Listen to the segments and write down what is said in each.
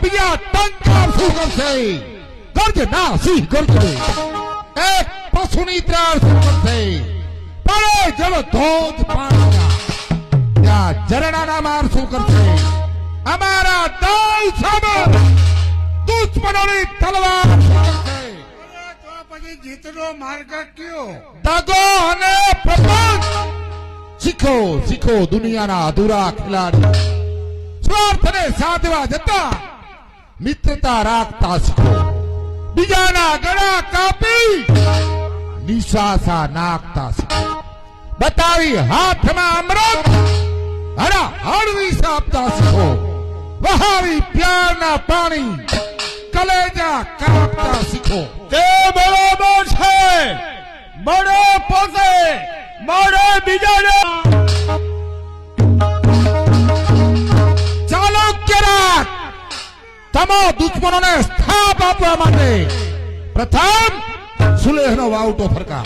બીજા ટંકાર શું કરશે? ગર્જ ના સિંહ ગર્જે, એક પશુની ત્રાળ શું કરશે? પડે જળ ધોધ પાણીના, ત્યાં ઝરણાના માર શું કરશે? અમારા દળ સામે દુશ્મનોની તલવાર શું કરશે? તો પછી જીતનો માર્ગ કયો? દગો અને પ્રપંચ શીખો, શીખો દુનિયાના અધૂરા ખેલાડી. સ્વાર્થને સાધવા જતા મિત્રતા રાખતા શીખો. બીજાના ગળા કાપી નિશાસા નાખતા શીખો. બતાવી હાથમાં અમૃત હરા હળવી સાપતા શીખો. વહાવી પ્યારના પાણી કલેજા કાપતા શીખો. તે બરોબર છે. બડો પોતે બડે બીજાને ચાલુક્ય રાખ. તમામ દુશ્મનોને સ્થાપ આપવા માટે પ્રથમ સુલેહનો વાવટો ફરકા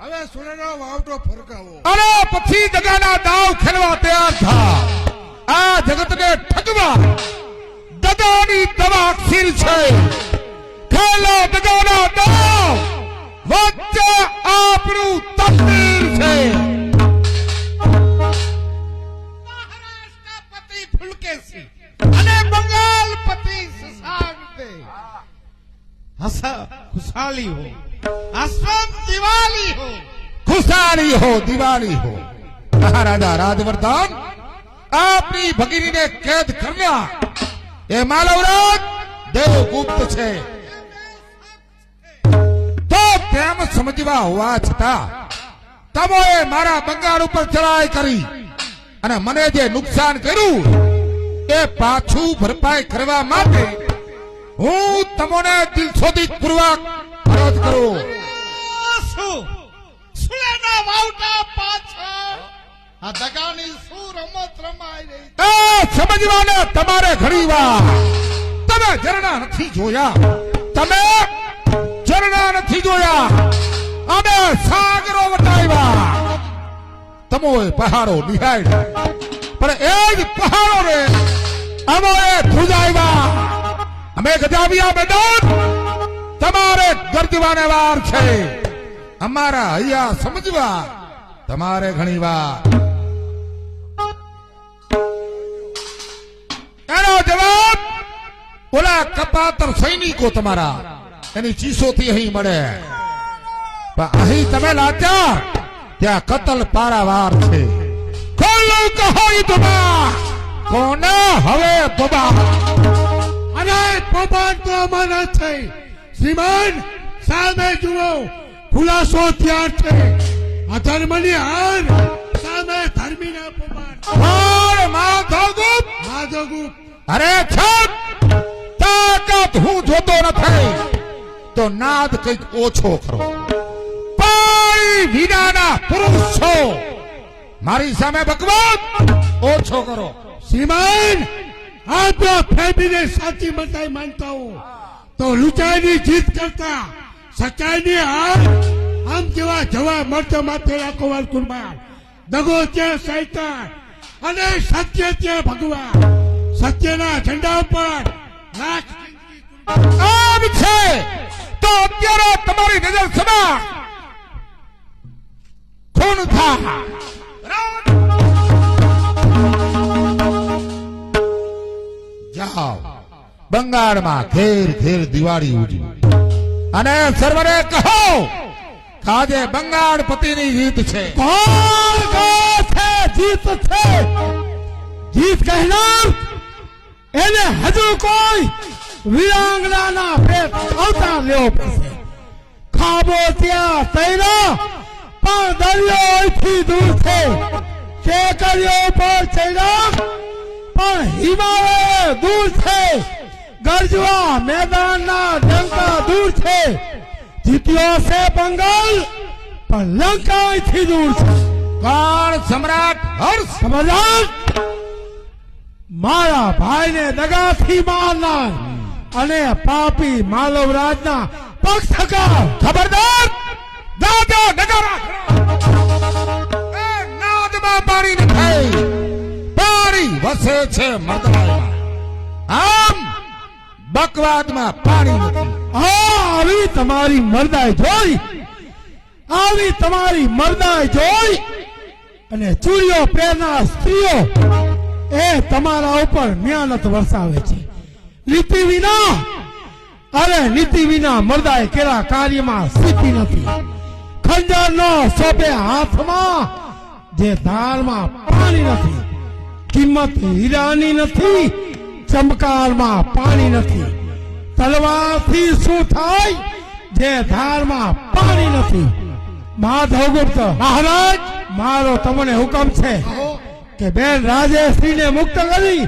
હવે સુરેનો વાવટો ફરકાવો અને પછી દગાના દાવ ખેલવા તૈયાર થા. આ જગતને ઠગવા દગાની દવા અક્ષીર છે. ખેલો દગાના દાવ, વચ્ચે આપણું તકદીર છે. મહારાષ્ટ્ર પતિ ફુલકેસી અને બંગાળ પતિ સસાંતે. હસા ખુશાલી હો, આસમ દિવાલી હો. ખુશાલી હો, દિવાળી હો. મહારાજા રાજવર્ધન આપની ભગીનીને કેદ કર્યા. એ માલવરાજ દેવગુપ્ત છે. તો તેમ સમજવા હોવા છતાં તમોએ મારા બંગાળ ઉપર ચડાઈ કરી અને મને જે નુકસાન કર્યું એ પાછું ભરપાઈ કરવા માટે હું તમને દિલશોધી પૂર્વક અરજ કરું. સુલેના વાવટા પાછળ આ દગાની શું રમત રમાઈ રહી? એ સમજવાને તમારે ઘણીવાર તમે ઝરણા નથી જોયા. તમે ઝરણા નથી જોયા. અમે સાગરો વટાવ્યા. તમોએ પહાડો નિહાળ્યા, પણ એ જ પહાડો ને અમોએ ધ્રુજાવ્યા. અમે ગજાવ્યા મેદાન. તમારે ગરજવાને વાર છે. અમારા હૈયા સમજવા તમારે ઘણી વાર. એનો જવાબ ઓલા કપાતર સૈનિકો તમારા એની ચીસોથી અહીં મળે. પણ અહીં તમે લાચાર, ત્યાં કતલ પારાવાર છે. ખોલું કહો યુદ્ધમાં કોને હવે બબા. અને પવન તો અમારા છે. શ્રીમાન સામે જુઓ, ખુલાસો ત્યાં છે. અધર્મની હાર સામે ધર્મીના પવન. માધવગુપ્ત અરે છત તાકાત હું જોતો નથી તો નાદ કંઈક ઓછો કરો. પાણી વિનાના પુરુષ છો, મારી સામે બકવાસ ઓછો કરો. શ્રીમાન આપ ફેમીને સાચી મતાઈ માનતા હો તો લુચાઈની જીત કરતા સચ્ચાઈની હાર આમ જેવા જવા મળતો માથે રાખો વાર કુરબાન. દગો ત્યાં શૈતાન અને સત્ય ત્યાં ભગવાન. સત્યના ઝંડા ઉપર લાખ આમ છે તો અત્યારે તમારી નજર સમા ખૂન થા. જાઓ બંગાળમાં ઘેર ઘેર દિવાળી ઉજવી અને સર્વને કહો કે આજે બંગાળ પતિની જીત છે. કોણ કહે છે જીત છે? જીત કહેનાર એને હજુ કોઈ વીરાંગનાના પેટ અવતાર લેવો પડશે. ખાબો ત્યાં તૈરો પણ દરિયો અહીંથી દૂર છે. ટેકરીઓ પર ચડ્યા પણ હિમાલય દૂર છે. ગરજવા મેદાનના ડંકા દૂર છે. જીત્યો છે બંગાળ પણ લંકા અહીંથી દૂર છે. કોણ? સમ્રાટ હર્ષ. સમ્રાટ મારા ભાઈને દગાથી મારનાર અને પાપી માલવરાજના પક્ષકાર. ખબરદાર દાદા નગારા એ નાદમાં પાણી નથી. પાણી વસે છે મર્દરાયમાં. આ પકવાદમાં પાણી નથી. આવી તમારી મરદાઈ જોઈ, આવી તમારી મરદાઈ જોઈ અને ચૂડીઓ પહેરનાર સ્ત્રીઓ એ તમારા ઉપર મહેનત વરસાવે છે. નીતિ વિના, અરે નીતિ વિના મરદાએ કેરા કાર્યમાં સિદ્ધિ નથી. ખંજર નો સોંપે હાથમાં જે ધારમાં પાણી નથી. કિંમત હીરાની નથી, ચમકારમાં પાણી નથી. તલવારથી શું થાય જે ધારમાં પાણી નથી. માધવગુપ્ત મહારાજ, મારો તમને હુકમ છે કે બેન રાજેશ્રીને મુક્ત કરી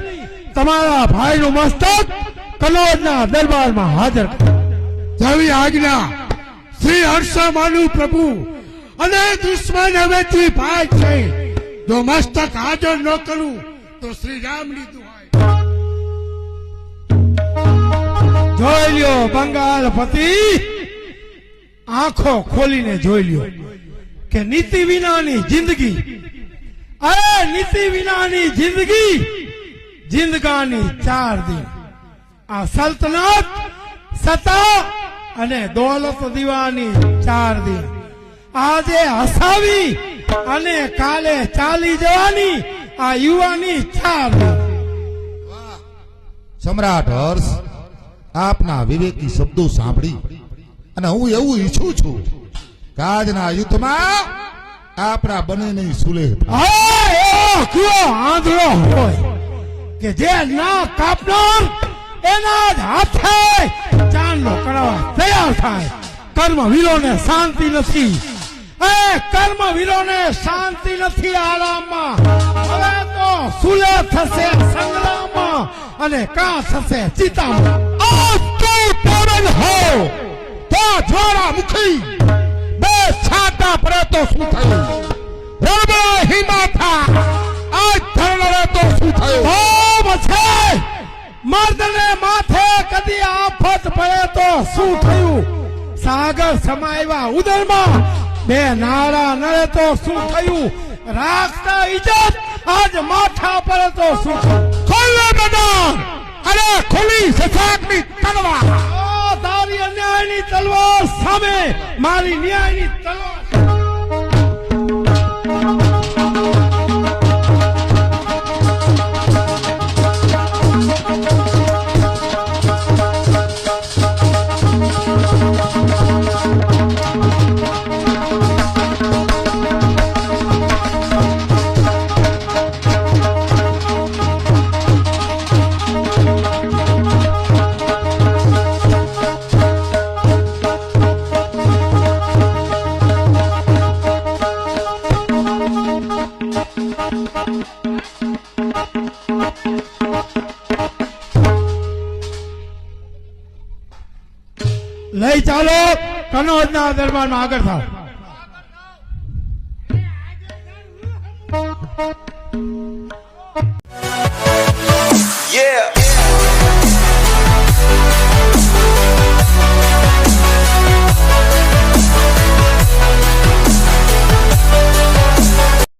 તમારા ભાઈનું મસ્તક કનોજના દરબારમાં હાજર કરો. જેવી આજ્ઞા શ્રી હર્ષમાનું પ્રભુ. અને દુશ્મન હવેથી ભાઈ છે. જો મસ્તક હાજર ન કરું તો શ્રી રામની દુહાઈ. જોઈ લ્યો બંગાળપતિ, આંખો ખોલીને જોઈ લ્યો કે નીતિ વિનાની જિંદગી, અરે નીતિ વિનાની જિંદગી જિંદગાની 4 દિન. આ સલ્તનત, સત્તા અને દોલત દીવાની 4 દિન. આજે હસાવી અને કાલે ચાલી જવાની આ યુવાની 4 દિન. સમ્રાટ હર્ષ, આપના વિવેકી શબ્દો સાંભળી અને હું એવું ઈચ્છું છું કે આજના યુદ્ધમાં આપણા બંનેની સુલેહ થાય. કયો આંધળો હોય કે જે ના કાપનાર એના જ હાથે ચાંદલો કરવા તૈયાર થાય. કર્મવીરોને શાંતિ નથી, કર્મ વીરોને શાંતિ નથી આરામમાં. હવે તો સુલે થશે સંગ્રામમાં અને કા થશે ચિતામાં. આજ તું પવન હો તો જ્વાળામુખી, બે છાંટા પડે તો શું થયું? રણબળા હિમાથા આજ ધરણરે તો શું થયું? છે મર્દને માથે કદી આફત પડે તો શું થયું? સાગર સમાયવા ઉદરમાં બે નારા નડે તો શું થયું? રાખતા ઇજ્જત આજ માથા પડે તો શું થયું? ખોલો મેદાન અને ખોલી સસાકની તલવાર. તારી અન્યાયની તલવાર સામે મારી ન્યાયની તલવાર. લઈ ચાલો કનોજના દરબારમાં આગળ થાવ.